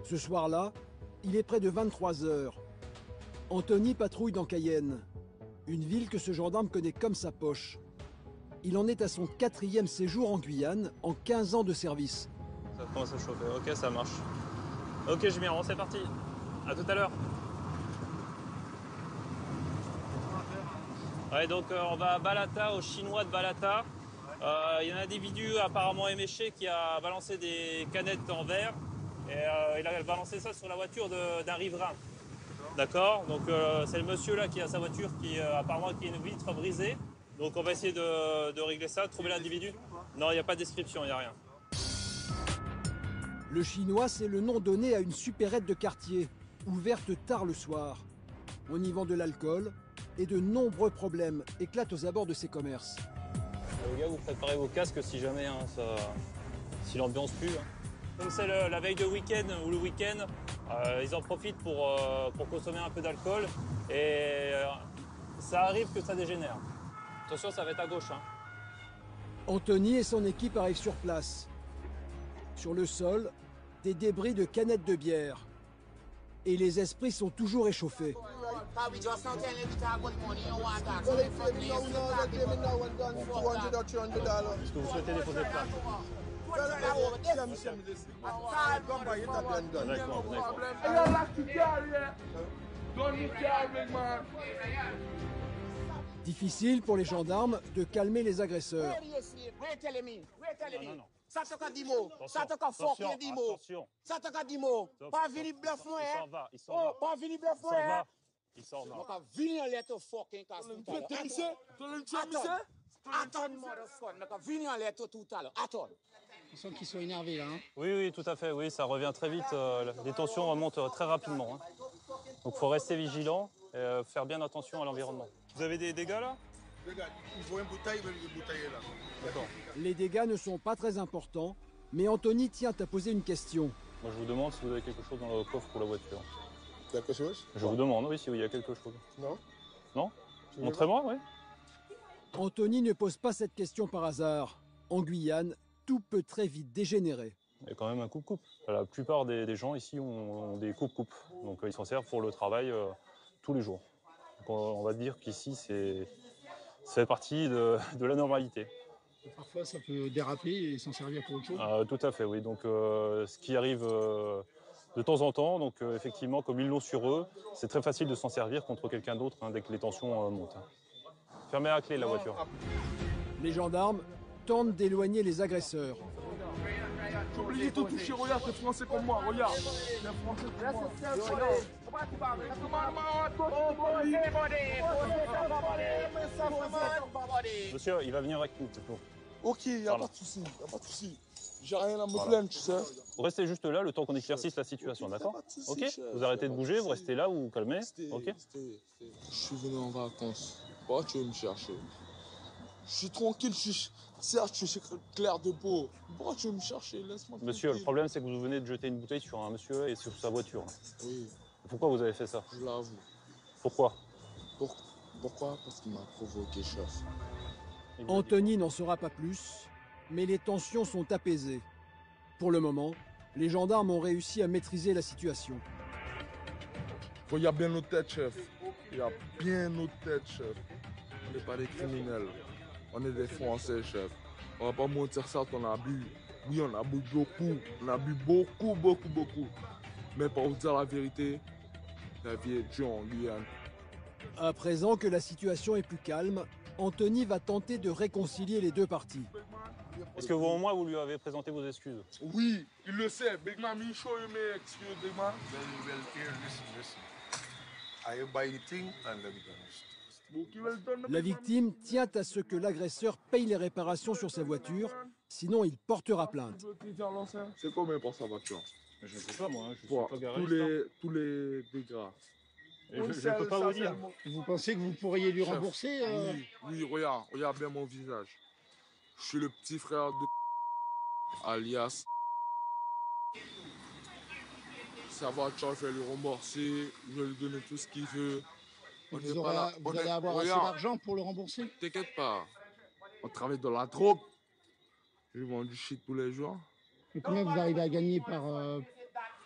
Ce soir-là, il est près de 23 heures. Anthony patrouille dans Cayenne, une ville que ce gendarme connaît comme sa poche. Il en est à son 4e séjour en Guyane, en 15 ans de service. Ça commence à chauffer, ok, ça marche. Ok, Jumiron, c'est parti. À tout à l'heure. Ouais, donc on va à Balata, au chinois de Balata. Il y a un individu apparemment éméché qui a balancé des canettes en verre et il a balancé ça sur la voiture d'un riverain. D'accord. Donc c'est le monsieur là qui a sa voiture qui apparemment qui a une vitre brisée. Donc on va essayer de régler ça, de trouver l'individu. Non, il n'y a pas de description, il n'y a rien. Le chinois, c'est le nom donné à une supérette de quartier, ouverte tard le soir. On y vend de l'alcool et de nombreux problèmes éclatent aux abords de ces commerces. Les gars, vous préparez vos casques si jamais, hein, si l'ambiance pue. Hein. Comme c'est la veille de week-end ou le week-end, ils en profitent pour consommer un peu d'alcool et ça arrive que ça dégénère. Attention, ça va être à gauche. Hein. Anthony et son équipe arrivent sur place. Sur le sol, des débris de canettes de bière. Et les esprits sont toujours échauffés. Est-ce que vous souhaitez déposer plainte? D'accord. Difficile pour les gendarmes de calmer les agresseurs. Non. Ça te ka dimo, ça te ka fucking dimo, ça te ka dimo. Pas venir bluff moi hein. Il s'en va. Pas venir bluff moi hein. Il s'en va. On ka venir en lettre fucking casse tout à l'heure. Attends, motherfucker, on ka venir en lettre tout à l'heure. Attends. On sent qu'ils sont énervés là. Hein. Oui, tout à fait. Oui, ça revient très vite. Les tensions remontent très rapidement. Hein. Donc il faut rester vigilant et faire bien attention à l'environnement. Vous avez des dégâts là? Il faut une bouteille là. D'accord. Les dégâts ne sont pas très importants, mais Anthony tient à poser une question. Moi, je vous demande si vous avez quelque chose dans le coffre pour la voiture. Quelque chose? Je vous demande, oui, s'il y a quelque chose. Non. Non? Montrez-moi, oui. Anthony ne pose pas cette question par hasard. En Guyane, tout peut très vite dégénérer. Il y a quand même un coupe-coupe. La plupart des gens ici ont des coupe-coupe. Donc ils s'en servent pour le travail tous les jours. Donc, on va dire qu'ici, ça fait partie de la normalité. Et parfois, ça peut déraper et s'en servir pour autre chose. Tout à fait, oui. Donc, ce qui arrive de temps en temps, donc effectivement, comme ils l'ont sur eux, c'est très facile de s'en servir contre quelqu'un d'autre hein, dès que les tensions montent. Hein. Fermez à clé la voiture. Les gendarmes tentent d'éloigner les agresseurs. J'ai oublié de tout toucher, regarde, t'es français comme moi, regarde. T'es français comme moi. Monsieur, il va venir avec nous, c'est tout. Ok, y a pas de souci, J'ai rien à me plaindre, tu sais. Vous restez juste là le temps qu'on éclaircisse la situation, d'accord? Ok? Vous arrêtez de bouger, vous restez là, vous vous calmez. Ok? Je suis venu en vacances. Pourquoi tu veux me chercher? Je suis tranquille, certes, je suis clair de peau. Pourquoi tu veux me chercher? Laisse-moi. Monsieur, le problème, c'est que vous venez de jeter une bouteille sur un monsieur et sur sa voiture. Oui. Pourquoi vous avez fait ça? Je l'avoue. Pourquoi? Pourquoi? Parce qu'il m'a provoqué, chef. Anthony n'en saura pas plus, mais les tensions sont apaisées. Pour le moment, les gendarmes ont réussi à maîtriser la situation. Il y a bien nos têtes, chef. Il y a bien nos têtes, chef. On n'est pas des criminels. On est des Français, chef. On va pas mentir ça qu'on a bu. Oui, on a bu beaucoup. On a bu beaucoup. Mais pour vous dire la vérité, la vie est dure en Guyane. À présent que la situation est plus calme, Anthony va tenter de réconcilier les deux parties. Est-ce que vous, au moins, vous lui avez présenté vos excuses? Oui, il le sait. Big man, he show you me excuse, big man. Well, here, listen. I buy the thing and let me go. La victime tient à ce que l'agresseur paye les réparations sur sa voiture, sinon il portera plainte. C'est combien pour sa voiture? Je ne sais pas, moi. Je suis Pour pas garagiste. tous les dégâts. Je ne peux pas vous dire. Vous pensez que vous pourriez lui rembourser Oui, regarde bien mon visage. Je suis le petit frère de alias. Sa voiture, je vais lui rembourser, je vais lui donner tout ce qu'il veut. Vous allez avoir assez d'argent pour le rembourser? T'inquiète pas, on travaille dans la drogue. Je vends du shit tous les jours. Et combien vous arrivez à gagner par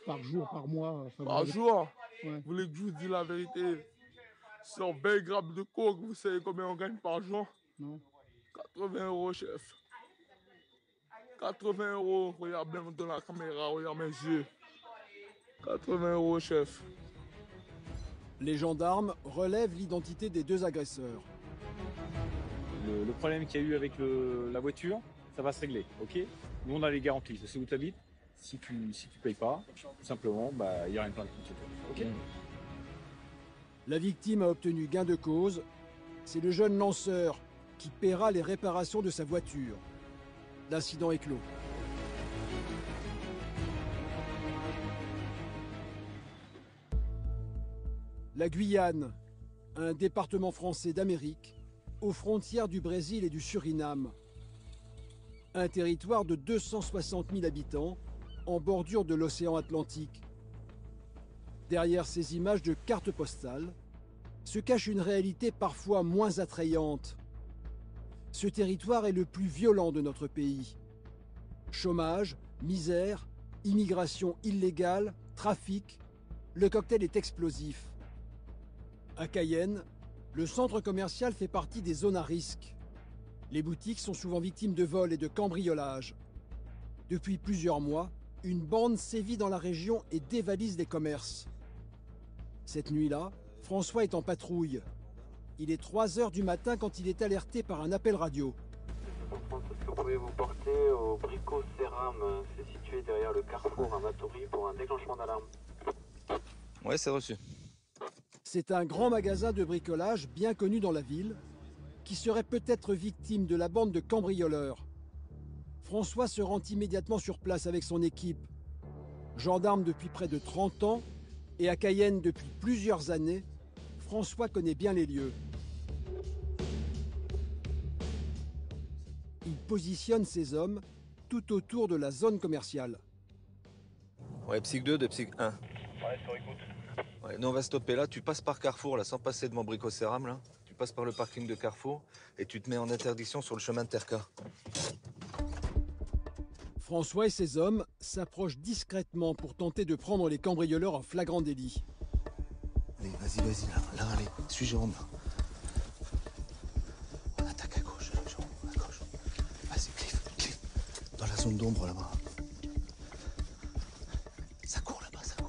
Par jour, par mois? Par jour? Ouais. Vous voulez que je vous dise la vérité? Sur 20 grammes de coke, vous savez combien on gagne par jour? Non. 80 €, chef. 80 €. Regarde bien dans la caméra, regarde mes yeux. 80 €, chef. Les gendarmes relèvent l'identité des deux agresseurs. Le problème qu'il y a eu avec la voiture, ça va se régler, ok? Nous, on a les garanties. Je sais où tu habites. Si tu payes pas, tout simplement, bah, il y a une plainte contre toi, ok? La victime a obtenu gain de cause. C'est le jeune lanceur qui paiera les réparations de sa voiture. L'incident est clos. La Guyane, un département français d'Amérique, aux frontières du Brésil et du Suriname. Un territoire de 260 000 habitants, en bordure de l'océan Atlantique. Derrière ces images de cartes postales, se cache une réalité parfois moins attrayante. Ce territoire est le plus violent de notre pays. Chômage, misère, immigration illégale, trafic, le cocktail est explosif. À Cayenne, le centre commercial fait partie des zones à risque. Les boutiques sont souvent victimes de vols et de cambriolages. Depuis plusieurs mois, une bande sévit dans la région et dévalise les commerces. Cette nuit-là, François est en patrouille. Il est 3 h du matin quand il est alerté par un appel radio. Est-ce que vous pouvez vous porter au Brico Céram? C'est situé derrière le carrefour à Matoury pour un déclenchement d'alarme. Ouais, c'est reçu. C'est un grand magasin de bricolage bien connu dans la ville, qui serait peut-être victime de la bande de cambrioleurs. François se rend immédiatement sur place avec son équipe. Gendarme depuis près de 30 ans et à Cayenne depuis plusieurs années, François connaît bien les lieux. Il positionne ses hommes tout autour de la zone commerciale. Ouais, psych 2 de psych 1. Ouais, sur écoute. Ouais, nous on va stopper là, tu passes par Carrefour là, sans passer devant Brico Céram là. Tu passes par le parking de Carrefour et tu te mets en interdiction sur le chemin de Terca. François et ses hommes s'approchent discrètement pour tenter de prendre les cambrioleurs en flagrant délit. Allez, vas-y, là, allez, suis Jérôme là. On attaque à gauche, Jérôme, à gauche. Vas-y, Cliff, dans la zone d'ombre là-bas. Ça court là-bas, ça court.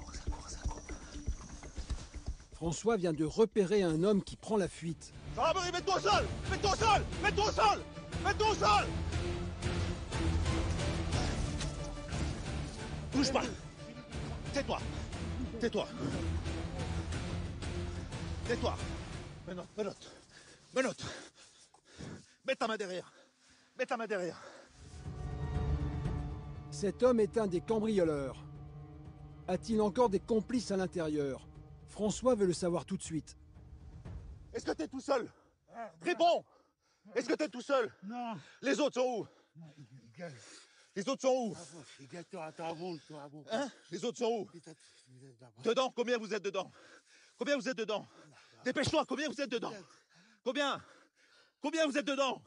François vient de repérer un homme qui prend la fuite. Gendarmerie, mets-toi au sol! Mets-toi au sol! Mets-toi au sol! Mets-toi au sol! Bouge pas! Tais-toi! Tais-toi! Tais-toi! Menotte! Mets ta main derrière! Mets ta main derrière! Cet homme est un des cambrioleurs. A-t-il encore des complices à l'intérieur? François veut le savoir tout de suite. Est-ce que t'es tout seul? Réponds! Est-ce que t'es tout seul? Non. Les autres sont où? Les autres sont où? Hein? Les autres sont où? Dedans? Combien vous êtes dedans? Combien vous êtes dedans? Dépêche-toi, combien vous êtes dedans? Combien? Combien vous êtes dedans?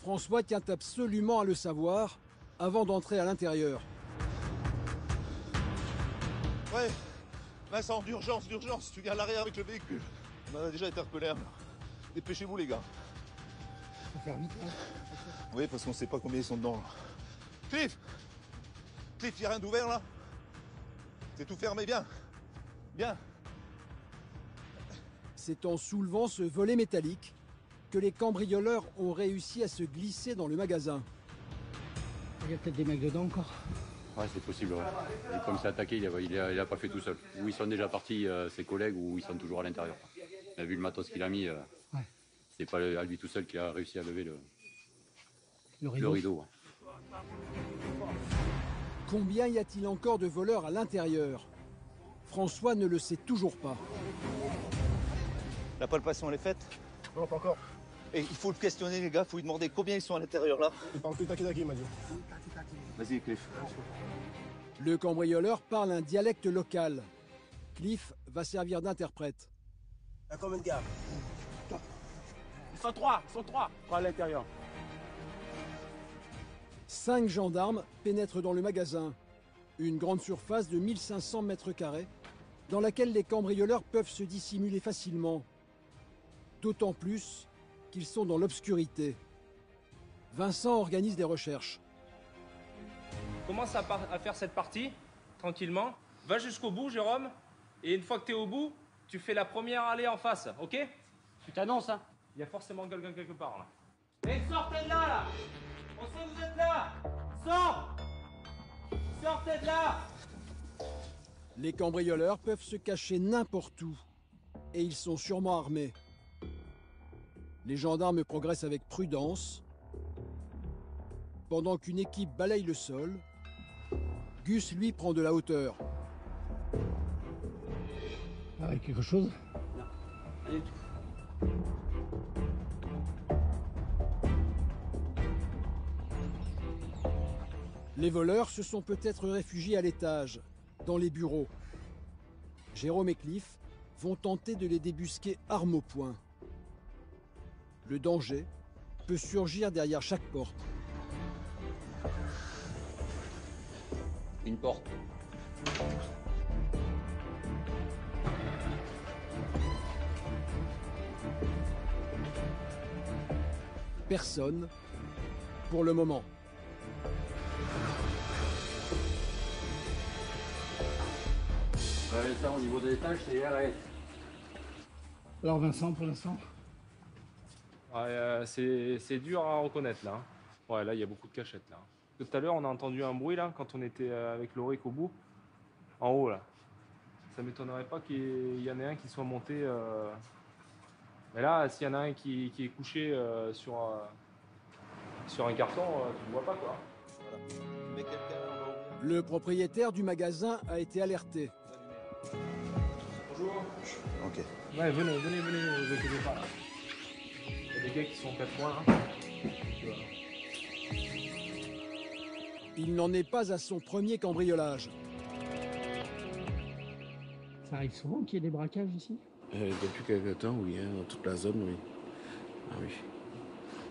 François tient absolument à le savoir avant d'entrer à l'intérieur. Ouais, Vincent, d'urgence, tu viens à l'arrière avec le véhicule. On a déjà interpellé un. Dépêchez-vous les gars. Faut faire vite, hein. Oui, parce qu'on sait pas combien ils sont dedans là. Cliff, y a rien d'ouvert là? C'est tout fermé, bien. C'est en soulevant ce volet métallique que les cambrioleurs ont réussi à se glisser dans le magasin. Il y a peut-être des mecs dedans encore. Ouais, c'est possible, ouais. Et comme c'est attaqué, il a pas fait tout seul. Ou ils sont déjà partis, ses collègues, ou ils sont toujours à l'intérieur. Mais vu le matos qu'il a mis, c'est pas à lui tout seul qu'il a réussi à lever le rideau. Ouais. Combien y a-t-il encore de voleurs à l'intérieur? François ne le sait toujours pas. La palpation elle est faite? Non, pas encore. Et il faut le questionner les gars, il faut lui demander combien ils sont à l'intérieur là. Il parle que taki, il m'a dit. Vas-y Cliff. Le cambrioleur parle un dialecte local. Cliff va servir d'interprète. À combien de gars? Ils sont trois à l'intérieur. 5 gendarmes pénètrent dans le magasin, une grande surface de 1500 mètres carrés, dans laquelle les cambrioleurs peuvent se dissimuler facilement. D'autant plus qu'ils sont dans l'obscurité. Vincent organise des recherches. Commence à faire cette partie, tranquillement. Va jusqu'au bout, Jérôme. Et une fois que tu es au bout, tu fais la première allée en face, ok? Tu t'annonces, hein? Il y a forcément quelqu'un quelque part, là. Et sortez de là! On sait que vous êtes là! Sors! Sortez de là! Les cambrioleurs peuvent se cacher n'importe où. Et ils sont sûrement armés. Les gendarmes progressent avec prudence. Pendant qu'une équipe balaye le sol, Gus, lui, prend de la hauteur. Avec quelque chose? Non, rien du tout. Les voleurs se sont peut-être réfugiés à l'étage, dans les bureaux. Jérôme et Cliff vont tenter de les débusquer armes au poing. Le danger peut surgir derrière chaque porte. Une porte. Personne, pour le moment. Ça, au niveau de l'étage, c'est arrêt. Alors Vincent, pour l'instant? Ouais, c'est dur à reconnaître, là. Ouais, là, il y a beaucoup de cachettes, là. Tout à l'heure, on a entendu un bruit, là, quand on était avec Loric au bout. En haut, là. Ça m'étonnerait pas qu'il y en ait un qui soit monté... Mais là, s'il y en a un qui est couché sur un carton, tu ne vois pas, quoi. Le propriétaire du magasin a été alerté. Bonjour. Ok. Ouais, venez, ne vous inquiétez pas, là. Il y a des gars qui sont 4 points, là. Il n'en est pas à son premier cambriolage. Ça arrive souvent qu'il y ait des braquages ici? Depuis quelque temps, oui, hein, dans toute la zone, oui. Ah oui,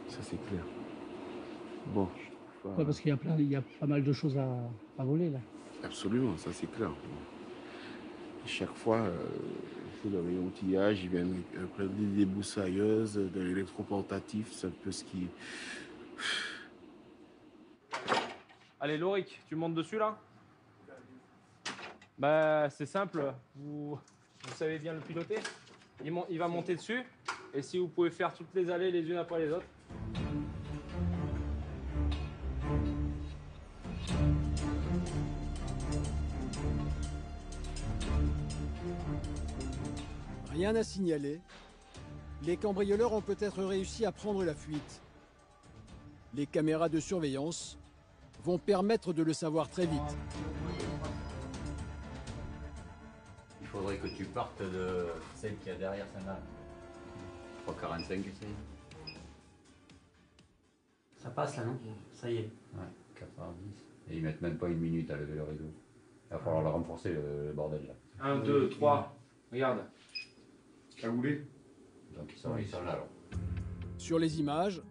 ça c'est clair. Bon. Ouais, parce qu'il y a pas mal de choses à voler, là. Absolument, ça c'est clair. Et chaque fois, il faut dans les outillages, ils viennent prendre des débroussailleuses, de l'électroportatif, c'est un peu ce qui... Allez, Loric, tu montes dessus, là? Bah, c'est simple. Vous savez bien le piloter. Il va monter dessus. Et si vous pouvez faire toutes les allées les unes après les autres. Rien à signaler. Les cambrioleurs ont peut-être réussi à prendre la fuite. Les caméras de surveillance vont permettre de le savoir très vite. Il faudrait que tu partes de celle qui est derrière celle-là. 3,45 ici. Ça passe là, non? Ça y est. Ouais, 90. Et ils mettent même pas une minute à lever le rideau. Il va falloir le renforcer, le bordel là. 1, 2, 3. Regarde. Cagoulé. Donc ils sont là alors. Sur les images,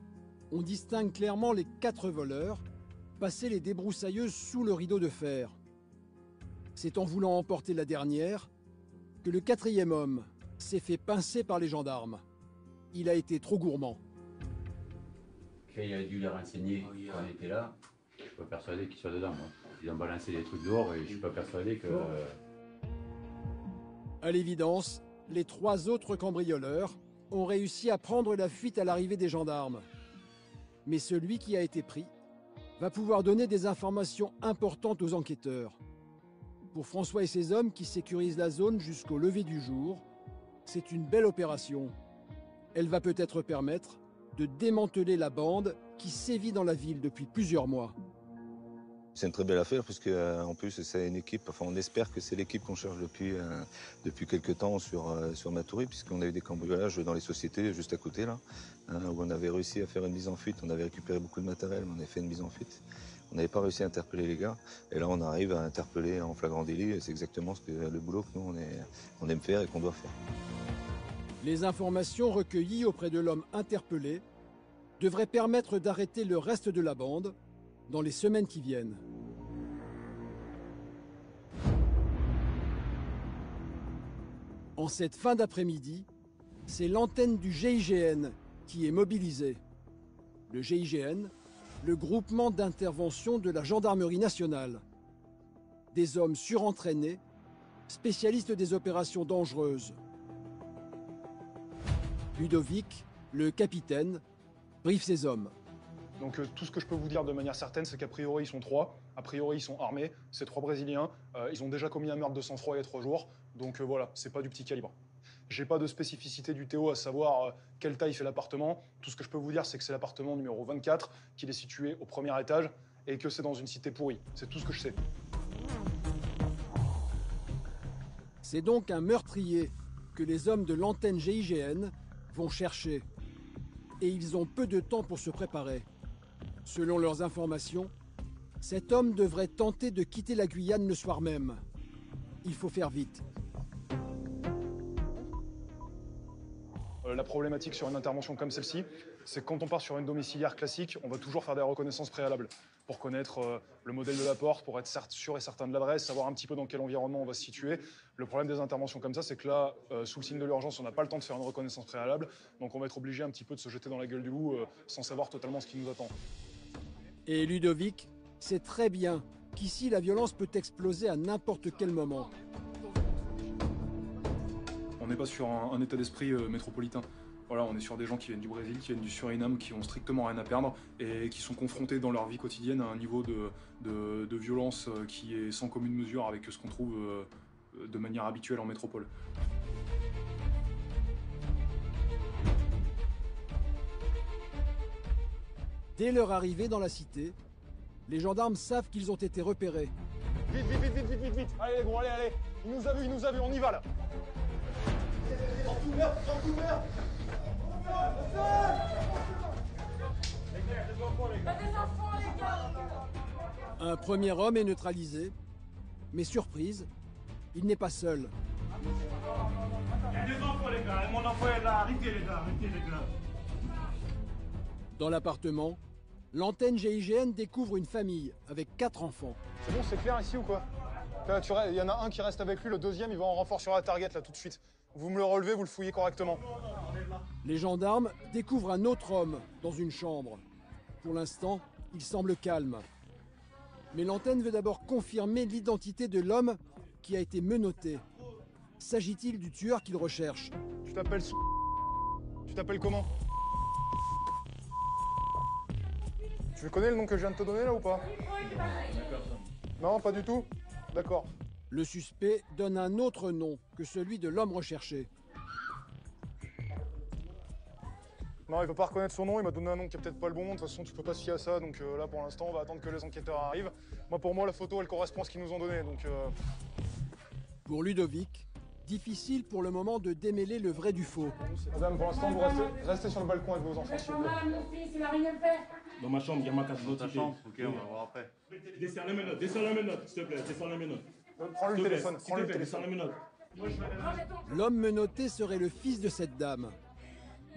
on distingue clairement les 4 voleurs passer les débroussailleuses sous le rideau de fer. C'est en voulant emporter la dernière que le 4e homme s'est fait pincer par les gendarmes. Il a été trop gourmand. Il a dû les renseigner quand on était là. Je suis pas persuadé qu'ils soient dedans. Moi. Ils ont balancé des trucs dehors et je suis pas persuadé que... À l'évidence, les 3 autres cambrioleurs ont réussi à prendre la fuite à l'arrivée des gendarmes. Mais celui qui a été pris va pouvoir donner des informations importantes aux enquêteurs. Pour François et ses hommes qui sécurisent la zone jusqu'au lever du jour, c'est une belle opération. Elle va peut-être permettre de démanteler la bande qui sévit dans la ville depuis plusieurs mois. C'est une très belle affaire parce qu'en plus c'est une équipe, enfin on espère que c'est l'équipe qu'on cherche depuis quelques temps sur Matoury, puisqu'on a eu des cambriolages dans les sociétés juste à côté là, où on avait réussi à faire une mise en fuite, on avait récupéré beaucoup de matériel, mais on avait fait une mise en fuite. On n'avait pas réussi à interpeller les gars, et là on arrive à interpeller en flagrant délit, et c'est exactement le boulot que nous on aime faire et qu'on doit faire. Les informations recueillies auprès de l'homme interpellé devraient permettre d'arrêter le reste de la bande dans les semaines qui viennent. En cette fin d'après-midi, c'est l'antenne du GIGN qui est mobilisée. Le GIGN, le groupement d'intervention de la gendarmerie nationale. Des hommes surentraînés, spécialistes des opérations dangereuses. Ludovic, le capitaine, briefe ses hommes. Donc tout ce que je peux vous dire de manière certaine, c'est qu'a priori ils sont 3, a priori ils sont armés, c'est 3 Brésiliens, ils ont déjà commis un meurtre de sang-froid il y a 3 jours, donc voilà, c'est pas du petit calibre. J'ai pas de spécificité du Théo à savoir quelle taille fait l'appartement, tout ce que je peux vous dire c'est que c'est l'appartement numéro 24, qu'il est situé au premier étage et que c'est dans une cité pourrie, c'est tout ce que je sais. C'est donc un meurtrier que les hommes de l'antenne GIGN vont chercher. Et ils ont peu de temps pour se préparer. Selon leurs informations, cet homme devrait tenter de quitter la Guyane le soir même. Il faut faire vite. La problématique sur une intervention comme celle-ci, c'est que quand on part sur une domiciliaire classique, on va toujours faire des reconnaissances préalables pour connaître le modèle de la porte, pour être sûr et certain de l'adresse, savoir un petit peu dans quel environnement on va se situer. Le problème des interventions comme ça, c'est que là, sous le signe de l'urgence, on n'a pas le temps de faire une reconnaissance préalable, donc on va être obligé un petit peu de se jeter dans la gueule du loup sans savoir totalement ce qui nous attend. Et Ludovic sait très bien qu'ici, la violence peut exploser à n'importe quel moment. On n'est pas sur un état d'esprit métropolitain. Voilà, on est sur des gens qui viennent du Brésil, qui viennent du Suriname, qui ont strictement rien à perdre et qui sont confrontés dans leur vie quotidienne à un niveau de violence qui est sans commune mesure avec ce qu'on trouve de manière habituelle en métropole. Dès leur arrivée dans la cité, les gendarmes savent qu'ils ont été repérés. Vite, vite, vite, vite, vite, vite, vite. Allez, gros, allez, allez. Il nous a vu, on y va là. Un premier homme est neutralisé, mais surprise, il n'est pas seul. Il y a des enfants les gars, mon enfant est là, arrêtez les gars, Dans l'appartement, l'antenne GIGN découvre une famille avec 4 enfants. C'est bon, c'est clair ici ou quoi? Là, il y en a un qui reste avec lui, le deuxième il va en renfort sur la target là tout de suite. Vous me le relevez, vous le fouillez correctement. Les gendarmes découvrent un autre homme dans une chambre. Pour l'instant, il semble calme. Mais l'antenne veut d'abord confirmer l'identité de l'homme qui a été menotté. S'agit-il du tueur qu'il recherche? Tu t'appelles Tu t'appelles comment? Tu le connais le nom que je viens de te donner là ou pas? Non, pas du tout? D'accord. Le suspect donne un autre nom que celui de l'homme recherché. Non, il veut pas reconnaître son nom, il m'a donné un nom qui est peut-être pas le bon. De toute façon, tu peux pas se fier à ça, donc là pour l'instant, on va attendre que les enquêteurs arrivent. Pour moi, la photo, elle correspond à ce qu'ils nous ont donné, donc... Pour Ludovic, difficile pour le moment de démêler le vrai du faux. Madame, pour l'instant, vous restez sur le balcon avec vos enfants, s'il vous plaît. Dans ma chambre, il y a ma carte d'identité. Ok, on va voir après. Descends mes notes, s'il te plaît, descends mes notes. Prends le téléphone, prends le Descends téléphone. mes notes. L'homme menotté serait le fils de cette dame.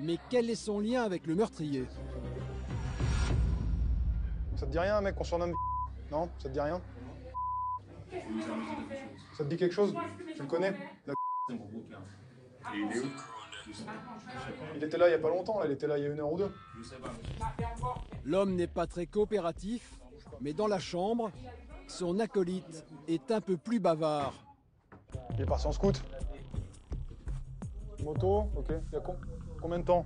Mais quel est son lien avec le meurtrier? Ça te dit rien, un mec qu'on surnomme Non, ça te dit rien? Ça te dit quelque chose? Tu le connais? Il était là il y a pas longtemps, là. Il était là il y a 1 heure ou 2. L'homme n'est pas très coopératif, mais dans la chambre, son acolyte est un peu plus bavard. Il est parti en scout. Moto, ok. Il y a combien de temps?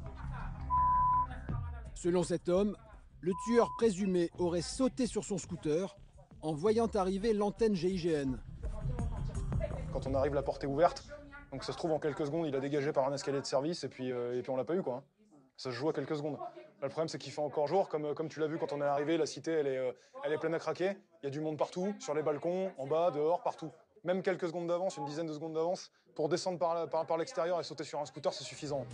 Selon cet homme, le tueur présumé aurait sauté sur son scooter en voyant arriver l'antenne GIGN. Quand on arrive, la porte est ouverte. Donc ça se trouve, en quelques secondes, il a dégagé par un escalier de service et puis on l'a pas eu, quoi. Ça se joue à quelques secondes. Là, le problème, c'est qu'il fait encore jour. Comme tu l'as vu quand on est arrivé, la cité, elle est pleine à craquer. Il y a du monde partout, sur les balcons, en bas, dehors, partout. Même quelques secondes d'avance, une dizaine de secondes d'avance, pour descendre par l'extérieur et sauter sur un scooter, c'est suffisant.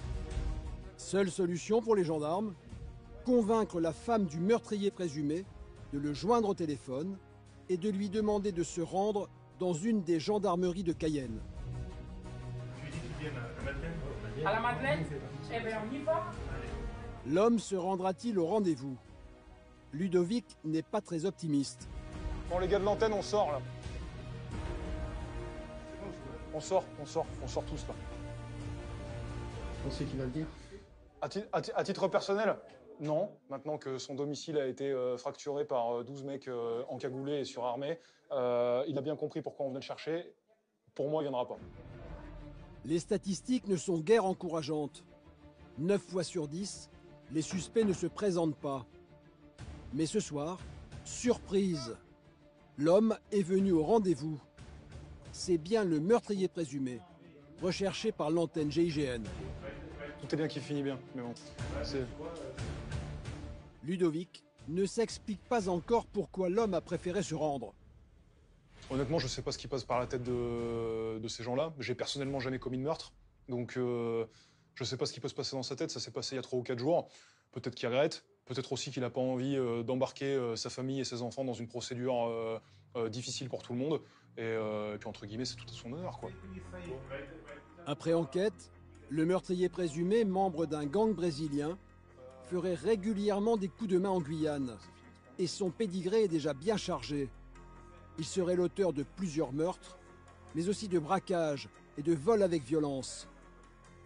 Seule solution pour les gendarmes, convaincre la femme du meurtrier présumé de le joindre au téléphone et de lui demander de se rendre dans une des gendarmeries de Cayenne. À la Madeleine? Eh bien, on y va. L'homme se rendra-t-il au rendez-vous? Ludovic n'est pas très optimiste. Bon les gars de l'antenne, on sort là. On sort tous là. On sait qui va le dire. À titre personnel, non. Maintenant que son domicile a été fracturé par 12 mecs encagoulés et surarmés, il a bien compris pourquoi on venait le chercher. Pour moi, il ne viendra pas. Les statistiques ne sont guère encourageantes. 9 fois sur 10, les suspects ne se présentent pas. Mais ce soir, surprise, l'homme est venu au rendez-vous. C'est bien le meurtrier présumé, recherché par l'antenne GIGN. Tout est bien qui finit bien, mais bon, c'est... Ludovic ne s'explique pas encore pourquoi l'homme a préféré se rendre. Honnêtement, je ne sais pas ce qui passe par la tête de ces gens-là. J'ai personnellement jamais commis de meurtre, donc je ne sais pas ce qui peut se passer dans sa tête. Ça s'est passé il y a 3 ou 4 jours. Peut-être qu'il regrette, peut-être aussi qu'il n'a pas envie d'embarquer sa famille et ses enfants dans une procédure difficile pour tout le monde. Et puis entre guillemets, c'est tout à son honneur, quoi. Après enquête, le meurtrier présumé, membre d'un gang brésilien, ferait régulièrement des coups de main en Guyane. Et son pédigré est déjà bien chargé. Il serait l'auteur de plusieurs meurtres, mais aussi de braquages et de vols avec violence.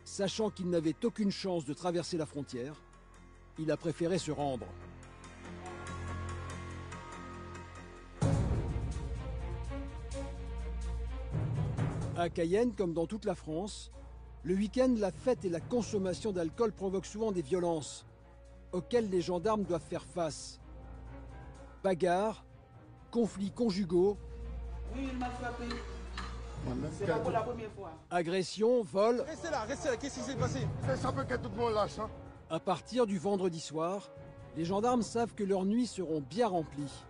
Sachant qu'il n'avait aucune chance de traverser la frontière, il a préféré se rendre. À Cayenne, comme dans toute la France, le week-end, la fête et la consommation d'alcool provoquent souvent des violences, auxquelles les gendarmes doivent faire face. Bagarres, conflits conjugaux, oui, il m'a frappé. C'est pas pour la première fois. agressions, vols. Restez là, qu'est-ce qui s'est passé? Ça peut qu'être tout le monde lâche, hein. À partir du vendredi soir, les gendarmes savent que leurs nuits seront bien remplies.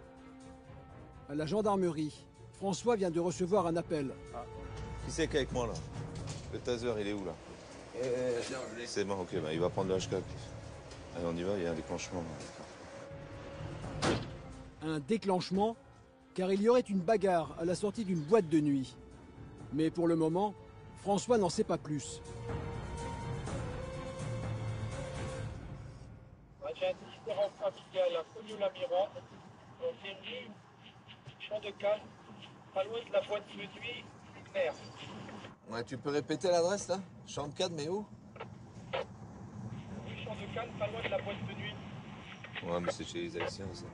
À la gendarmerie, François vient de recevoir un appel. Qui c'est qui est avec moi là? Le taser, il est où là? C'est bon, ok, bah, il va prendre le HK. Allez, on y va, il y a un déclenchement. Un déclenchement, car il y aurait une bagarre à la sortie d'une boîte de nuit. Mais pour le moment, François n'en sait pas plus. J'ai un différent familial à Cognou-Lamiran, c'est rue Champ de Cannes, pas loin de la boîte de nuit, Mer. Ouais, tu peux répéter l'adresse là? Champ de Cannes, mais où? Rue Champ de Cannes, pas loin de la boîte de nuit. Ouais, mais c'est chez les Haïtiens, ça.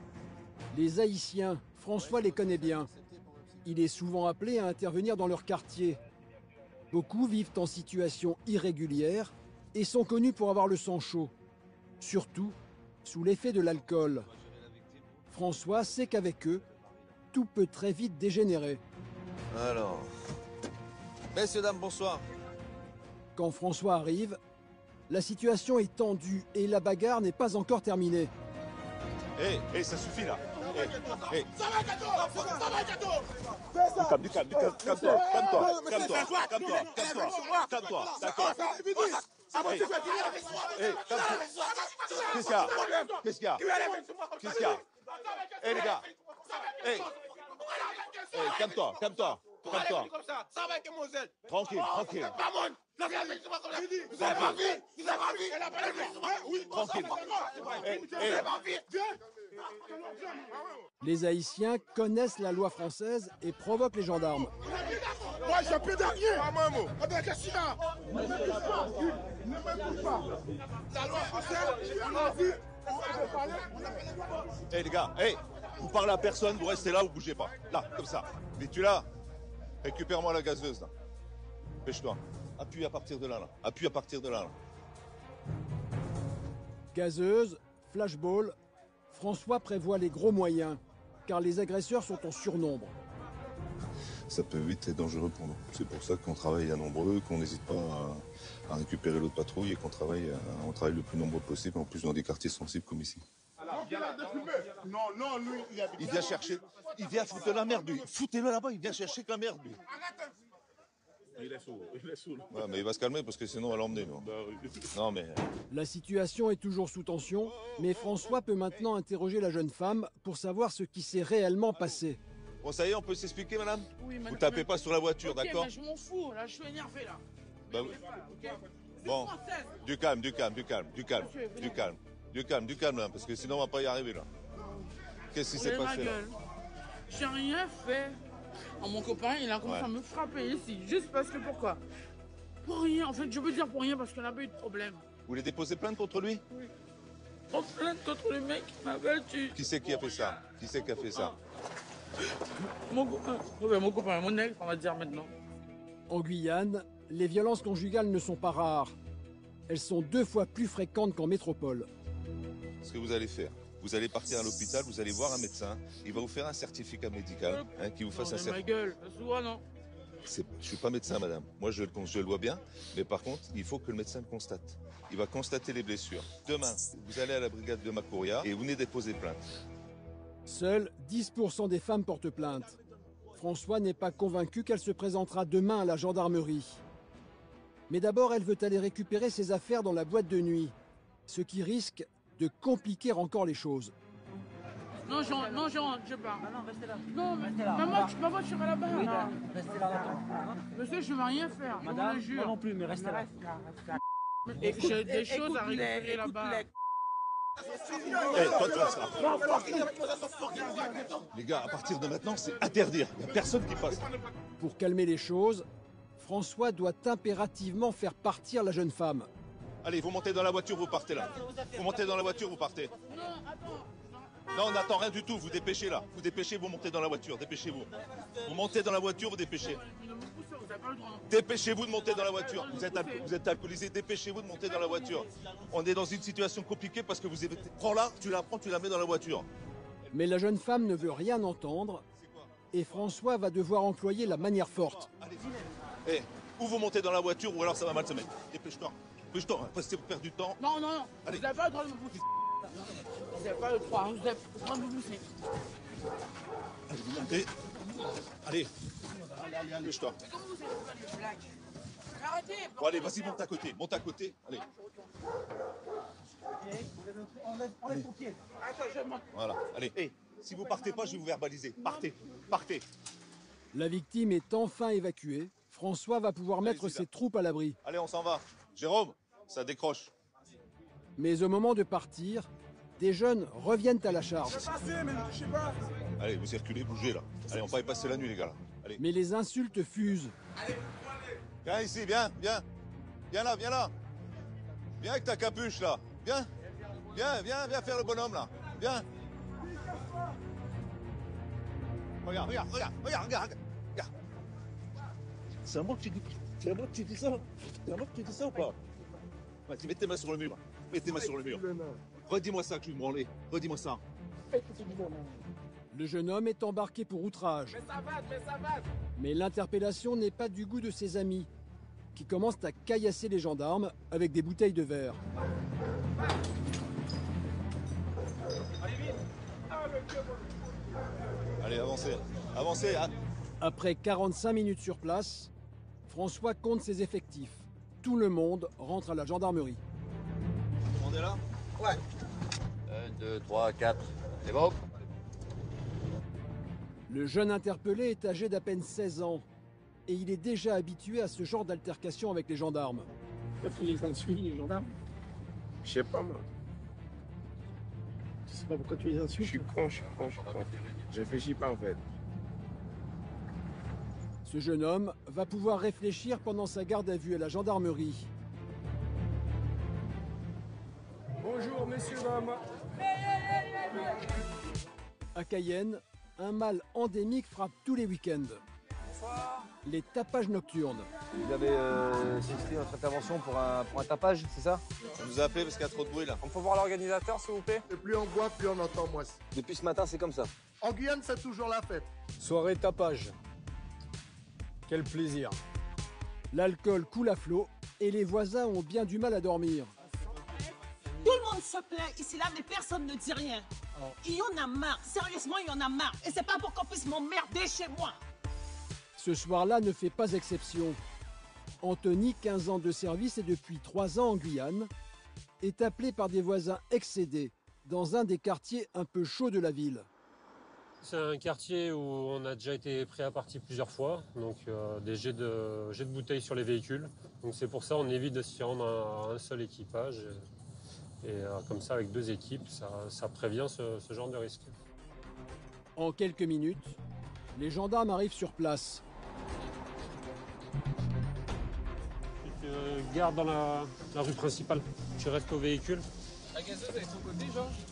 Les Haïtiens, François les connaît bien. Il est souvent appelé à intervenir dans leur quartier. Beaucoup vivent en situation irrégulière et sont connus pour avoir le sang chaud. Surtout sous l'effet de l'alcool. François sait qu'avec eux, tout peut très vite dégénérer. Alors... Messieurs, dames, bonsoir. Quand François arrive, la situation est tendue et la bagarre n'est pas encore terminée. Hé, ça suffit là. Hé. Ça va, Gato! Ça va, Gato! Du calme, calme-toi, d'accord. Qu'est-ce qu'il y a? Hé les gars, hé, calme-toi. Ça va, demoiselle. Tranquille. Les Haïtiens connaissent la loi française et provoquent les gendarmes. Moi, j'ai plus d'arrière. Pas un mot. Qu'est-ce qu'il y a? Ne me bouge pas. La loi française, on a vu. Hé les gars, vous parlez à personne, vous restez là, vous bougez pas. Là, comme ça. Mais tu là, récupère-moi la gazeuse là. Pêche-toi. Appuie à partir de là. Gazeuse, flashball, François prévoit les gros moyens, car les agresseurs sont en surnombre. Ça peut vite être dangereux pour nous. C'est pour ça qu'on travaille à nombreux, qu'on n'hésite pas à récupérer l'autre patrouille et qu'on travaille le plus nombreux possible, en plus dans des quartiers sensibles comme ici. Non, lui, Il vient chercher, il vient foutre la merde, lui. Foutez-le là-bas, il vient chercher que la merde, lui. Il est saoul. Ouais, mais il va se calmer parce que sinon on va l'emmener. Non, mais... La situation est toujours sous tension, mais François peut maintenant interroger la jeune femme pour savoir ce qui s'est réellement passé. Bon, ça y est, on peut s'expliquer, madame? Oui, madame. Vous tapez pas sur la voiture, Ok, d'accord? mais je m'en fous, là, je suis énervé, là. Bah oui. Ok. Bon, du calme, madame, parce que sinon on va pas y arriver, là. Qu'est-ce qui s'est passé là? J'ai rien fait. Oh, mon copain, il a commencé à me frapper ici. Juste parce que pourquoi? Pour rien. En fait, je veux dire pour rien parce qu'on n'a pas eu de problème. Vous voulez déposer plainte contre lui? Oui. On plainte contre le mec qui m'a battu. Qui c'est qui a fait ça? Qui c'est qui a fait ça? Mon copain. Ouais, mon copain, mon ex, on va dire maintenant. En Guyane, les violences conjugales ne sont pas rares. Elles sont 2 fois plus fréquentes qu'en métropole. Ce que vous allez faire, vous allez partir à l'hôpital, vous allez voir un médecin, il va vous faire un certificat médical, qui vous fasse un certificat. Ma gueule, souvent non. Je ne suis pas médecin, madame. Moi, je le vois bien. Mais par contre, il faut que le médecin le constate. Il va constater les blessures. Demain, vous allez à la brigade de Macouria et vous venez déposer plainte. Seuls 10% des femmes portent plainte. François n'est pas convaincu qu'elle se présentera demain à la gendarmerie. Mais d'abord, elle veut aller récupérer ses affaires dans la boîte de nuit, ce qui risque de compliquer encore les choses. Non, je rentre, je pars. Non, restez là. Non, restez là. Ma voiture est là-bas. Oui, restez là. Monsieur, je ne vais rien faire. Madame, je vous le jure. moi non plus, mais restez là. J'ai des choses à récupérer là-bas. Toi, tu restes là. Les gars, à partir de maintenant, c'est interdire. Il n'y a personne qui passe. Pour calmer les choses, François doit impérativement faire partir la jeune femme. Allez, vous montez dans la voiture, vous partez là. Vous montez dans la voiture, vous partez. Non, attends. Non, on n'attend rien du tout. Vous dépêchez là. Vous dépêchez, vous montez dans la voiture. Dépêchez-vous. Vous montez dans la voiture, vous dépêchez. Dépêchez-vous de monter dans la voiture. Vous êtes alcoolisé. Dépêchez-vous de monter dans la voiture. On est dans une situation compliquée parce que vous avez... Prends-la, tu la prends, tu la mets dans la voiture. Mais la jeune femme ne veut rien entendre et François va devoir employer la manière forte. Allez, ou vous montez dans la voiture ou alors ça va mal se mettre. Dépêche-toi. Dépêche-toi. Après, c'est pour perdre du temps. Non. Allez. Vous n'avez pas le droit de me pousser. Vous n'avez pas le droit. Vous avez le droit de me pousser. Allez, vous montez. Allez. Dépêche-toi. Arrêtez. Bon, allez, vas-y, monte à côté. Monte à côté. Allez. On est pompiers. Attends, je monte. Voilà. Allez. Hey, si vous partez pas, je vais vous verbaliser. Partez. Partez. La victime est enfin évacuée. François va pouvoir mettre ses troupes à l'abri. Allez, on s'en va. Jérôme, ça décroche. Mais au moment de partir, des jeunes reviennent à la charge. Allez, vous circulez, bougez là. Allez, on va y passer la nuit, les gars. Là. Allez. Mais les insultes fusent. Viens ici, viens. Viens là. Viens avec ta capuche là. Viens faire le bonhomme là. Viens. Regarde. C'est à moi que tu dis ça. C'est à moi que tu dis ça ou pas? Vas-y, mets tes mains sur le mur. Redis-moi ça que je vais me branler. Redis-moi ça. Le jeune homme est embarqué pour outrage. Mais ça va. Mais l'interpellation n'est pas du goût de ses amis, qui commencent à caillasser les gendarmes avec des bouteilles de verre. Allez, avancez. Hein. Après 45 minutes sur place, François compte ses effectifs. Tout le monde rentre à la gendarmerie. On est là? Ouais. 1, 2, 3, 4. C'est bon? Le jeune interpellé est âgé d'à peine 16 ans et il est déjà habitué à ce genre d'altercation avec les gendarmes. Pourquoi tu les insultes, les gendarmes? Je sais pas, moi. Je sais pas pourquoi tu les insultes. Je suis con. Je réfléchis pas, en fait. Ce jeune homme va pouvoir réfléchir pendant sa garde à vue à la gendarmerie. Bonjour, messieurs, dames. À Cayenne, un mal endémique frappe tous les week-ends. Les tapages nocturnes. Vous avez assisté à notre intervention pour un tapage, c'est ça? On nous a appelé parce qu'il y a trop de bruit là. On peut voir l'organisateur, s'il vous plaît? Et plus on boit, plus on entend moins. Depuis ce matin, c'est comme ça. En Guyane, c'est toujours la fête. Soirée tapage. Quel plaisir. L'alcool coule à flot et les voisins ont bien du mal à dormir. Tout le monde se plaint ici là, mais personne ne dit rien. Il y en a marre, sérieusement, il y en a marre. Et c'est pas pour qu'on puisse m'emmerder chez moi. Ce soir-là ne fait pas exception. Anthony, 15 ans de service et depuis 3 ans en Guyane, est appelé par des voisins excédés dans un des quartiers un peu chauds de la ville. C'est un quartier où on a déjà été pris à partie plusieurs fois, donc des jets de bouteilles sur les véhicules. Donc c'est pour ça qu'on évite de s'y rendre à un seul équipage. Et comme ça, avec 2 équipes, ça prévient ce genre de risque. En quelques minutes, les gendarmes arrivent sur place. Tu te gardes dans la rue principale. Tu restes au véhicule. La gazeuse, elle est de ton côté, Georges?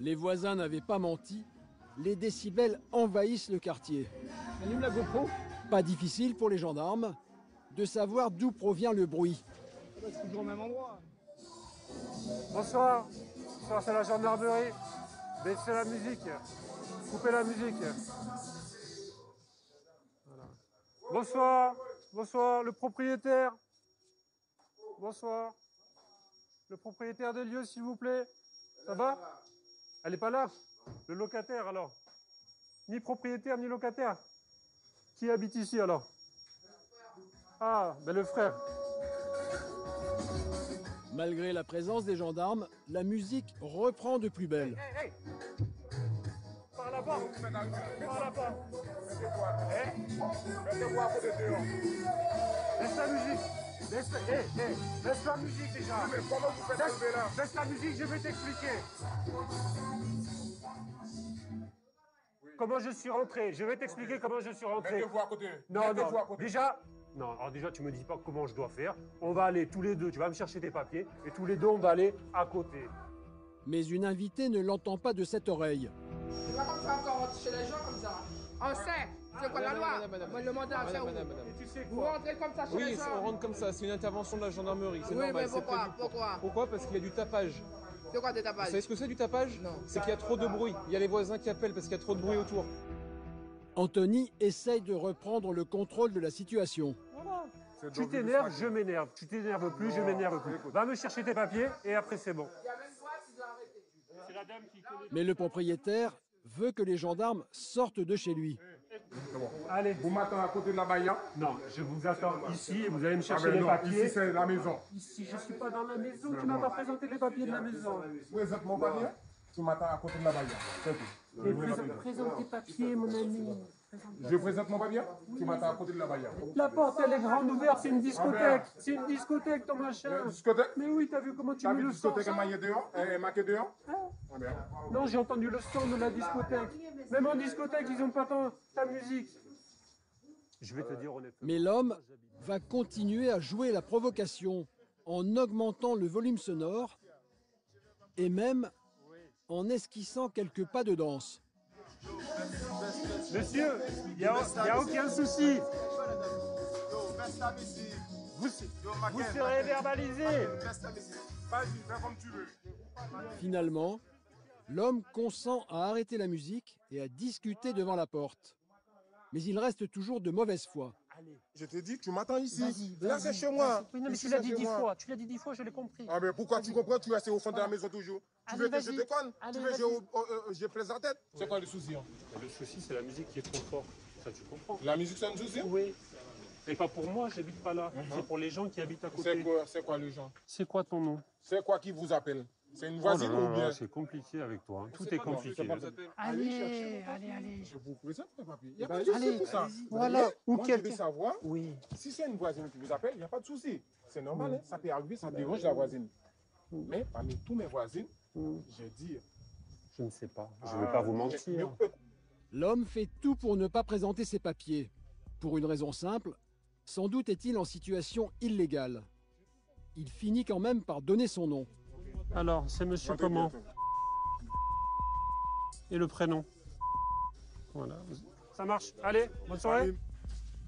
Les voisins n'avaient pas menti. Les décibels envahissent le quartier. Allume la GoPro. Pas difficile pour les gendarmes de savoir d'où provient le bruit. C'est toujours au même endroit. Bonsoir. Bonsoir, c'est la gendarmerie. Baissez la musique. Coupez la musique. Voilà. Bonsoir. Bonsoir, le propriétaire. Bonsoir. Le propriétaire des lieux, s'il vous plaît. Ça va? Elle n'est pas là? Le locataire, alors? Ni propriétaire, ni locataire? Qui habite ici, alors? Ah, ben le frère. Malgré la présence des gendarmes, la musique reprend de plus belle. Hey. Par là-bas. Par là-bas. Laisse la musique. Laisse la musique déjà. Mais comment vous faites arriver là? Laisse la musique, je vais t'expliquer. Comment je suis rentré. Je vais t'expliquer comment je suis rentré. Mettez-vous à côté. Non. Déjà. Non, alors déjà, tu me dis pas comment je dois faire. On va aller tous les deux, tu vas me chercher tes papiers, et tous les deux, on va aller à côté. Mais une invitée ne l'entend pas de cette oreille. C'est pas comme ça encore chez les gens comme ça. On sait, c'est quoi la loi? Moi, le mandat, c'est où? Tu sais Vous rentrez comme ça chez les gens? Oui, on rentre comme ça, c'est une intervention de la gendarmerie, c'est Oui, normal. mais pourquoi? Pourquoi? Parce qu'il y a du tapage. C'est quoi des tapages? Vous savez ce que c'est du tapage? Non. C'est qu'il y a trop de bruit. Il y a les voisins qui appellent parce qu'il y a trop de bruit autour. Anthony essaye de reprendre le contrôle de la situation. Voilà. Tu t'énerves, je m'énerve. Tu t'énerves plus, je m'énerve plus. Va me chercher tes papiers et après c'est bon. C'est la dame qui connaît. Mais le propriétaire veut que les gendarmes sortent de chez lui. Allez. Vous m'attendez à côté de la baïa? Non, je vous attends ici et vous allez me chercher les non, papiers. Ici, c'est la maison. Ici, je ne suis pas dans la maison. Tu m'as pas présenté les papiers de la maison. Présente mon papier. Tu m'attends à côté de la baïa. C'est tout. Présente tes papiers, mon ami. Je présente mon papier. Tu m'attends à côté de la baïa. La porte, elle est grande ouverte. C'est une discothèque. C'est une discothèque, ton machin. Une discothèque? Mais oui, t'as vu comment tu T'as mets vu le son? discothèque maillée dehors? Marqué dehors? Ah bien. Non, j'ai entendu le son de la discothèque. Même en discothèque, ils n'ont pas ta musique. Je vais te dire honnêtement. Mais l'homme va continuer à jouer la provocation en augmentant le volume sonore et même en esquissant quelques pas de danse. Monsieur, il n'y a aucun souci. Vous serez verbalisé. Vas-y, fais comme tu veux. Finalement, l'homme consent à arrêter la musique et à discuter devant la porte. Mais il reste toujours de mauvaise foi. Je te dis, tu m'attends ici. Vas-y, là, c'est chez moi. Oui, non, mais Ici, tu l'as c'est dit chez 10 moi. fois. Tu l'as dit 10 fois, je l'ai compris. Ah, mais pourquoi tu comprends? Tu restes au fond de la maison toujours. Tu veux que je déconne? Tu veux que je plaise la tête? C'est quoi le souci? Le souci, c'est la musique qui est trop forte. Ça, tu comprends? La musique, c'est un souci? Oui. Et pas pour moi, j'habite pas là. C'est pour les gens qui habitent à côté. C'est quoi les gens? C'est quoi ton nom? C'est quoi qui vous appelle? C'est une voisine ou bien? C'est compliqué avec toi. Hein. Tout est compliqué. Allez. Je vous présente mes papiers. Il n'y a Ben, pas de souci allez, pour ça. voilà. Ou Moi, je quelqu'un. veux savoir, Oui. si c'est une voisine qui vous appelle, il n'y a pas de souci. C'est normal, hein, ça peut arriver, ça dérange la voisine. Mais parmi tous mes voisines, je dis... Je ne sais pas. Je ne vais pas vous mentir. L'homme fait tout pour ne pas présenter ses papiers. Pour une raison simple, sans doute est-il en situation illégale. Il finit quand même par donner son nom. Alors, c'est monsieur comment? Et le prénom? Voilà. Ça marche. Allez, bonne soirée.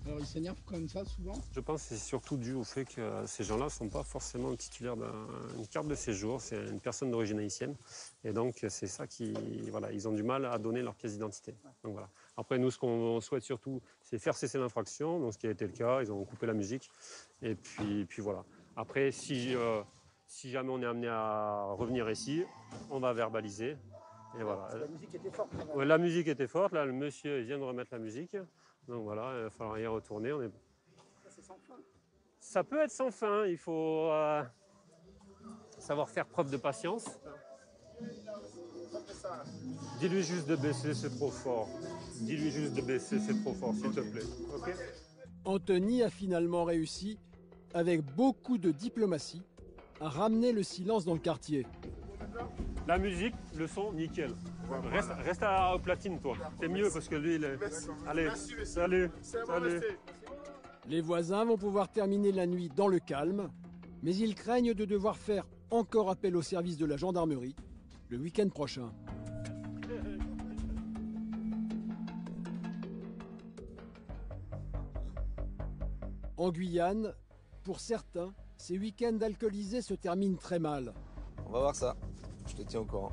Alors il s'énerve comme ça souvent? Je pense que c'est surtout dû au fait que ces gens-là ne sont pas forcément titulaires d'une carte de séjour. C'est une personne d'origine haïtienne. Et donc, c'est ça qui... Voilà, ils ont du mal à donner leur pièce d'identité. Donc voilà. Après, nous, ce qu'on souhaite surtout, c'est faire cesser l'infraction. Donc, ce qui a été le cas, ils ont coupé la musique. Et puis voilà. Après, si jamais on est amené à revenir ici, on va verbaliser. Et voilà. La musique était forte. Ouais, la musique était forte. Là, le monsieur vient de remettre la musique. Donc voilà, il va falloir y retourner. C'est sans fin. Ça peut être sans fin. Il faut savoir faire preuve de patience. Dis-lui juste de baisser, c'est trop fort. Dis-lui juste de baisser, c'est trop fort, s'il te plaît. Ok ? Anthony a finalement réussi, avec beaucoup de diplomatie, a ramené le silence dans le quartier. La musique, le son, nickel. Reste à platine, toi. C'est mieux parce que lui, il est... Allez, salut. Les voisins vont pouvoir terminer la nuit dans le calme, mais ils craignent de devoir faire encore appel au service de la gendarmerie le week-end prochain. En Guyane, pour certains, ces week-ends alcoolisés se terminent très mal. On va voir ça. Je te tiens au courant.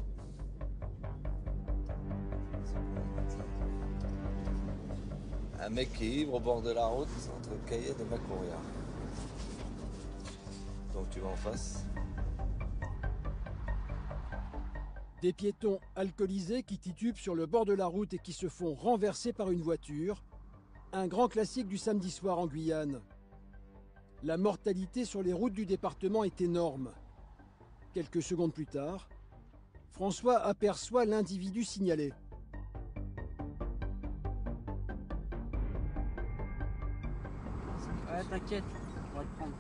Un mec qui est ivre au bord de la route entre Cayenne et Macouria. Donc tu vas en face. Des piétons alcoolisés qui titubent sur le bord de la route et qui se font renverser par une voiture. Un grand classique du samedi soir en Guyane. La mortalité sur les routes du département est énorme. Quelques secondes plus tard, François aperçoit l'individu signalé. Ouais, t'inquiète, on va te prendre.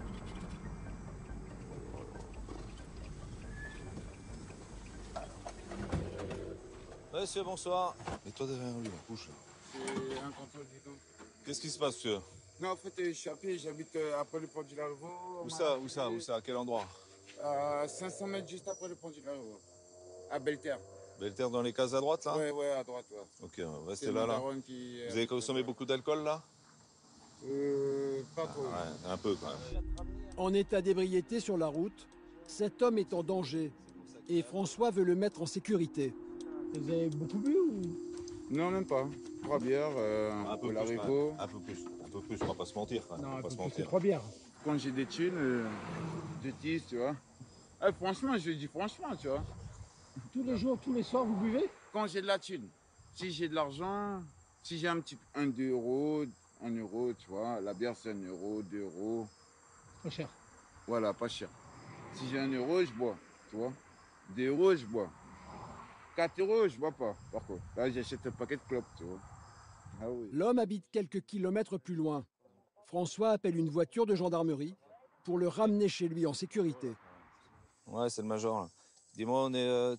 Monsieur, bonsoir. Et toi derrière lui, la couche. C'est un contrôle bidon. Qu'est-ce qui se passe, monsieur? Non, en fait, je suis à pied, j'habite après le pont du Larivaux. Où ça? À quel endroit? 500 mètres juste après le pont du Larivaux. À Belterre. Belterre dans les cases à droite, là? Ouais, à droite, ouais. Ok, on va rester là. Vous avez consommé beaucoup d'alcool, là? Pas trop. Ouais, un peu, quand même. En état d'ébriété sur la route, cet homme est en danger et François veut le mettre en sécurité. Vous avez beaucoup bu ou? Non, même pas. 3 bières, un peu Larivaux. Un peu plus, on va pas se mentir. Non, on va pas se c'est mentir. 3 bières. Quand j'ai des thunes, je tisse, tu vois. Franchement, je le dis franchement, tu vois. Tous les jours, tous les soirs, vous buvez? Quand j'ai de la thune. Si j'ai de l'argent, si j'ai un petit 2 euros, 1 euro, tu vois. La bière, c'est 1 euro, 2 euros. Pas cher. Voilà, pas cher. Si j'ai 1 euro, je bois, tu vois. 2 euros, je bois. 4 euros, je bois pas, par contre. Là, j'achète un paquet de clopes, tu vois. Ah oui. L'homme habite quelques kilomètres plus loin. François appelle une voiture de gendarmerie pour le ramener chez lui en sécurité. Ouais, c'est le major, là. Dis-moi,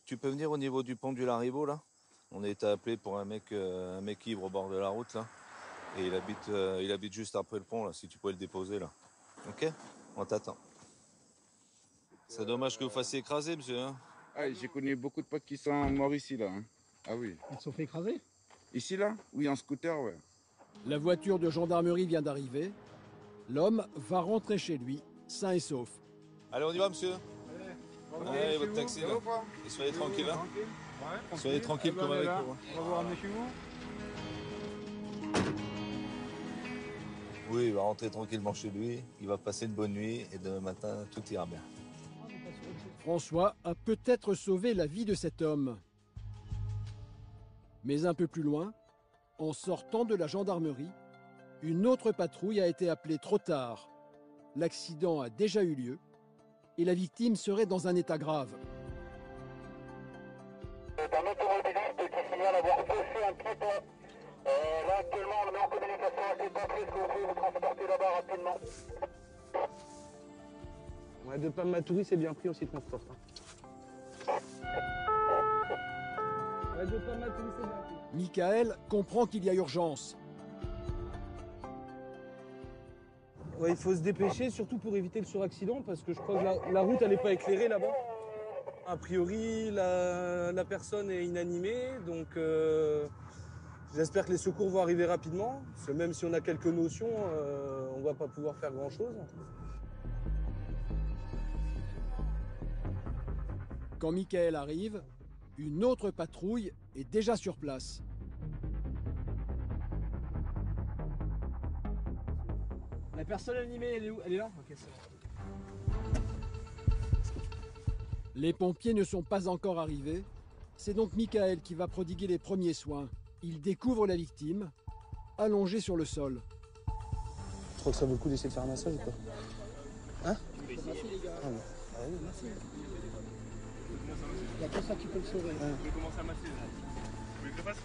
tu peux venir au niveau du pont du Larivaux, là? On a été appelé pour un mec ivre au bord de la route, là. Et il habite juste après le pont, là, si tu pouvais le déposer, là. Ok? On t'attend. C'est dommage que vous fassiez écraser, monsieur, hein? Ah, j'ai connu beaucoup de potes qui sont morts ici, là. Hein. Ah oui. Ils se sont fait écraser? Ici, là? Oui, en scooter, ouais. La voiture de gendarmerie vient d'arriver. L'homme va rentrer chez lui, sain et sauf. Allez, on y va, monsieur? Allez, votre taxi, là. Et soyez tranquille, hein? Soyez tranquille comme avec vous. On va vous ramener chez vous? Oui, il va rentrer tranquillement chez lui, il va passer une bonne nuit et demain matin, tout ira bien. François a peut-être sauvé la vie de cet homme. Mais un peu plus loin, en sortant de la gendarmerie, une autre patrouille a été appelée trop tard. L'accident a déjà eu lieu et la victime serait dans un état grave. C'est un automobiliste qui signale avoir fauché un piéton. Là, actuellement, on le met en communication avec les pompiers. Est-ce que vous pouvez vous transporter là-bas rapidement? Ouais, de Pamatoury, c'est bien pris aussi, transport. Ouais, de Pamatoury, c'est bien pris. Michael comprend qu'il y a urgence. Ouais, il faut se dépêcher, surtout pour éviter le suraccident, parce que je crois que la route, elle n'est pas éclairée là-bas. A priori, la personne est inanimée, donc j'espère que les secours vont arriver rapidement, parce que même si on a quelques notions, on ne va pas pouvoir faire grand-chose. Quand Michael arrive, une autre patrouille est déjà sur place. La personne animée, elle est où? Elle est là? Ok, c'est bon. Les pompiers ne sont pas encore arrivés. C'est donc Michael qui va prodiguer les premiers soins. Il découvre la victime, allongée sur le sol. Je crois que ça vaut le coup d'essayer de faire un massage ou pas? Hein? Merci les gars. Ah oui. Merci. Il n'y a que ça qui peut le sauver. Vous pouvez commencer à masser là. Vous voulez que je le fasse?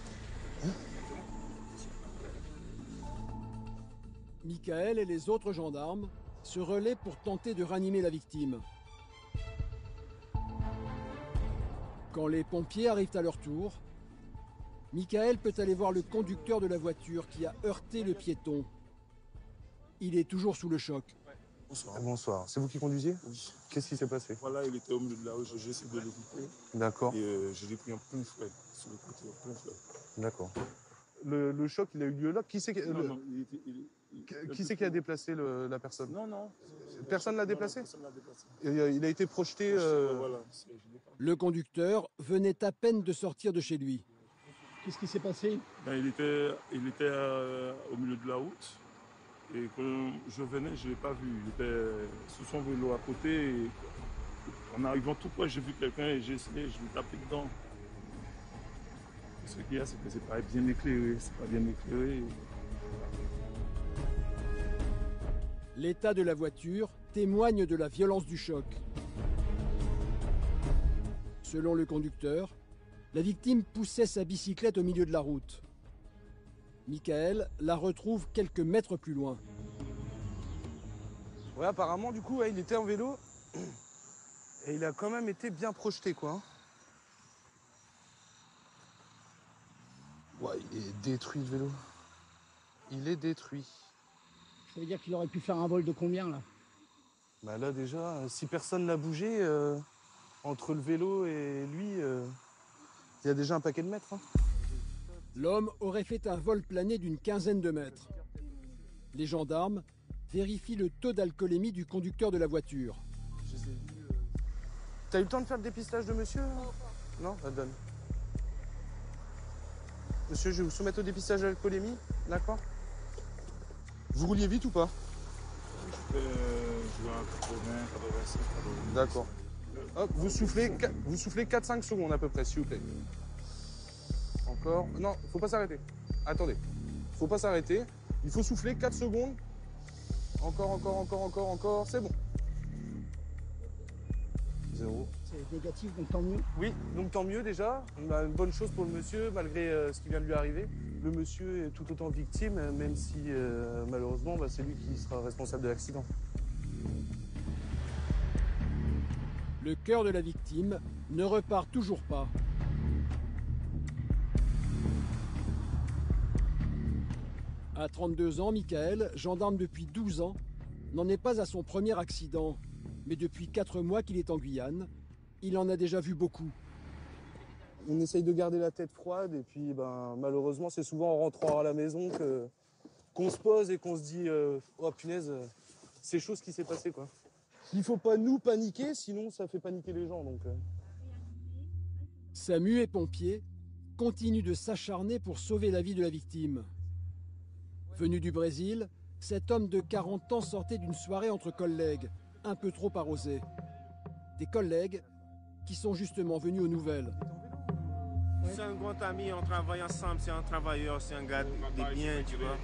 Michael et les autres gendarmes se relaient pour tenter de ranimer la victime. Quand les pompiers arrivent à leur tour, Michael peut aller voir le conducteur de la voiture qui a heurté le piéton. Il est toujours sous le choc. Bonsoir. Bonsoir. C'est vous qui conduisiez? Oui. Qu'est-ce qui s'est passé? Voilà, il était au milieu de la rue, j'ai essayé de le couper. D'accord. Et je l'ai pris en plein fouet, sur le côté, en plein fouet. D'accord. Le choc, il a eu lieu là? Qui c'est qui a déplacé la personne? Non. Personne l'a déplacé? Personne l'a déplacé. Il a été projeté... Voilà. Le conducteur venait à peine de sortir de chez lui. Qu'est-ce qui s'est passé? Il était au milieu de la route. Et quand je venais, je ne l'ai pas vu. Il était sous son vélo à côté. Et en arrivant tout près, j'ai vu quelqu'un et j'ai essayé, je lui ai tapé dedans. Et ce qu'il y a, c'est que c'est pas bien éclairé. C'est pas bien éclairé. L'état de la voiture témoigne de la violence du choc. Selon le conducteur, la victime poussait sa bicyclette au milieu de la route. Michael la retrouve quelques mètres plus loin. Ouais, apparemment, du coup, il était en vélo et il a quand même été bien projeté, quoi. Ouais, il est détruit, le vélo. Il est détruit. Ça veut dire qu'il aurait pu faire un vol de combien, là? Bah là, déjà, si personne n'a bougé, entre le vélo et lui, il y a déjà un paquet de mètres. Hein. L'homme aurait fait un vol plané d'une quinzaine de mètres. Les gendarmes vérifient le taux d'alcoolémie du conducteur de la voiture. T'as eu le temps de faire le dépistage de monsieur? Non? Donne. Monsieur, je vais vous soumettre au dépistage de l'alcoolémie, d'accord? Vous rouliez vite ou pas? Je vais à 80, 85, 90. D'accord. Hop, vous soufflez 4-5 secondes à peu près, s'il vous plaît. Encore. Non, faut pas s'arrêter. Attendez. Faut pas s'arrêter. Il faut souffler 4 secondes. Encore. C'est bon. 0. C'est négatif, donc tant mieux. Oui, donc tant mieux déjà. On a une bonne chose pour le monsieur, malgré ce qui vient de lui arriver. Le monsieur est tout autant victime, même si malheureusement, c'est lui qui sera responsable de l'accident. Le cœur de la victime ne repart toujours pas. À 32 ans, Michael, gendarme depuis 12 ans, n'en est pas à son premier accident. Mais depuis 4 mois qu'il est en Guyane, il en a déjà vu beaucoup. On essaye de garder la tête froide et puis malheureusement c'est souvent en rentrant à la maison qu'on se pose et qu'on se dit oh punaise, c'est chaud ce qui s'est passé quoi. Il faut pas nous paniquer sinon ça fait paniquer les gens donc. Samu et pompiers continuent de s'acharner pour sauver la vie de la victime. Venu du Brésil, cet homme de 40 ans sortait d'une soirée entre collègues, un peu trop arrosée. Des collègues qui sont justement venus aux nouvelles. C'est un grand ami, on travaille ensemble, c'est un travailleur, c'est un gars de bien, tu vois.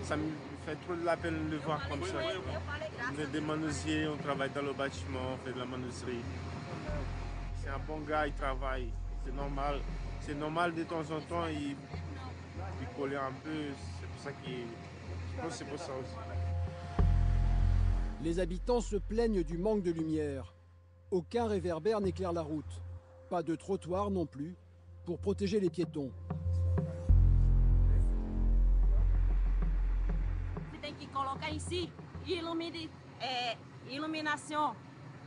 Ça me fait trop de la peine de le voir comme ça. On est des menuisiers, on travaille dans le bâtiment, on fait de la menuiserie. C'est un bon gars, il travaille, c'est normal. C'est normal de temps en temps, il picolait un peu, c'est pour ça je pense que c'est pour ça aussi. Les habitants se plaignent du manque de lumière. Aucun réverbère n'éclaire la route. Pas de trottoir non plus, pour protéger les piétons. Você tem que colocar ici, iluminação.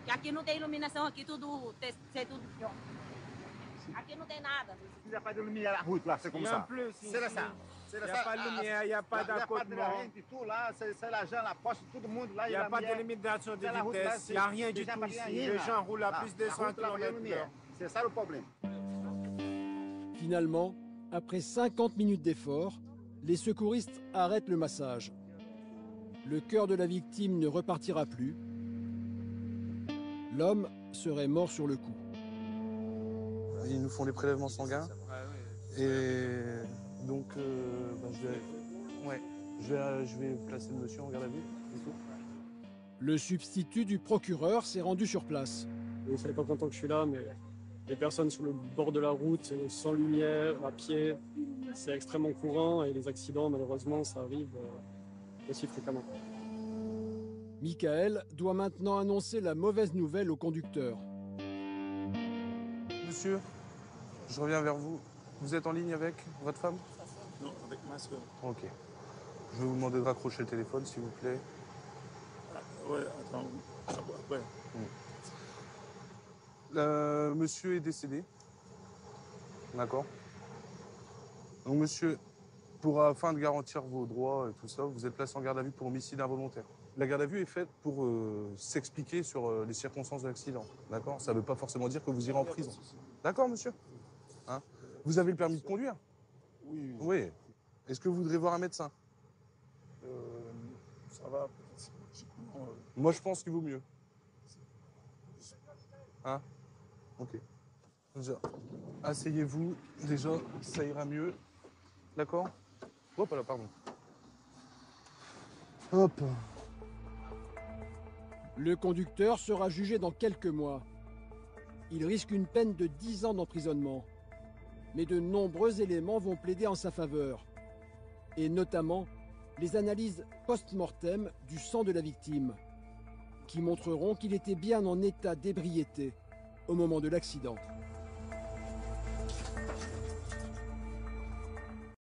Que aqui não tem iluminação, aqui tudo, c'est tudo. Aqui não tem nada. Il n'y a pas de lumière à la route là, c'est comme ça. C'est ça. Il n'y a pas de lumière, il n'y a pas d'accotement. Tout là, c'est l'argent, la poche, tout le monde là. Il n'y a pas de limitation de vitesse, il n'y a rien du tout ici. Les gens roulent à plus de 100 km/h. C'est ça le problème. Finalement, après 50 minutes d'effort, les secouristes arrêtent le massage. Le cœur de la victime ne repartira plus. L'homme serait mort sur le coup. Ils nous font les prélèvements sanguins. Et donc, je vais placer le monsieur en garde à vue. Le substitut du procureur s'est rendu sur place. Vous ne savez pas content que je suis là, mais les personnes sur le bord de la route, sans lumière, à pied, c'est extrêmement courant et les accidents, malheureusement, ça arrive aussi fréquemment. Michael doit maintenant annoncer la mauvaise nouvelle au conducteur. Monsieur, je reviens vers vous. Vous êtes en ligne avec votre femme? Non, avec ma soeur. Ok. Je vais vous demander de raccrocher le téléphone, s'il vous plaît. Ouais, attends. Ouais. Monsieur est décédé. D'accord. Donc, monsieur, afin de garantir vos droits et tout ça, vous êtes placé en garde à vue pour homicide involontaire. La garde à vue est faite pour s'expliquer sur les circonstances de l'accident. D'accord. Ça ne veut pas forcément dire que vous irez en prison. D'accord, monsieur? Hein? Vous avez le permis de conduire? Oui. Oui. Est-ce que vous voudrez voir un médecin? Ça va. Moi, je pense qu'il vaut mieux. Hein? Ok. Déjà, asseyez-vous. Déjà, ça ira mieux. D'accord? Hop là, pardon. Hop. Le conducteur sera jugé dans quelques mois. Il risque une peine de 10 ans d'emprisonnement. Mais de nombreux éléments vont plaider en sa faveur. Et notamment les analyses post-mortem du sang de la victime, qui montreront qu'il était bien en état d'ébriété au moment de l'accident.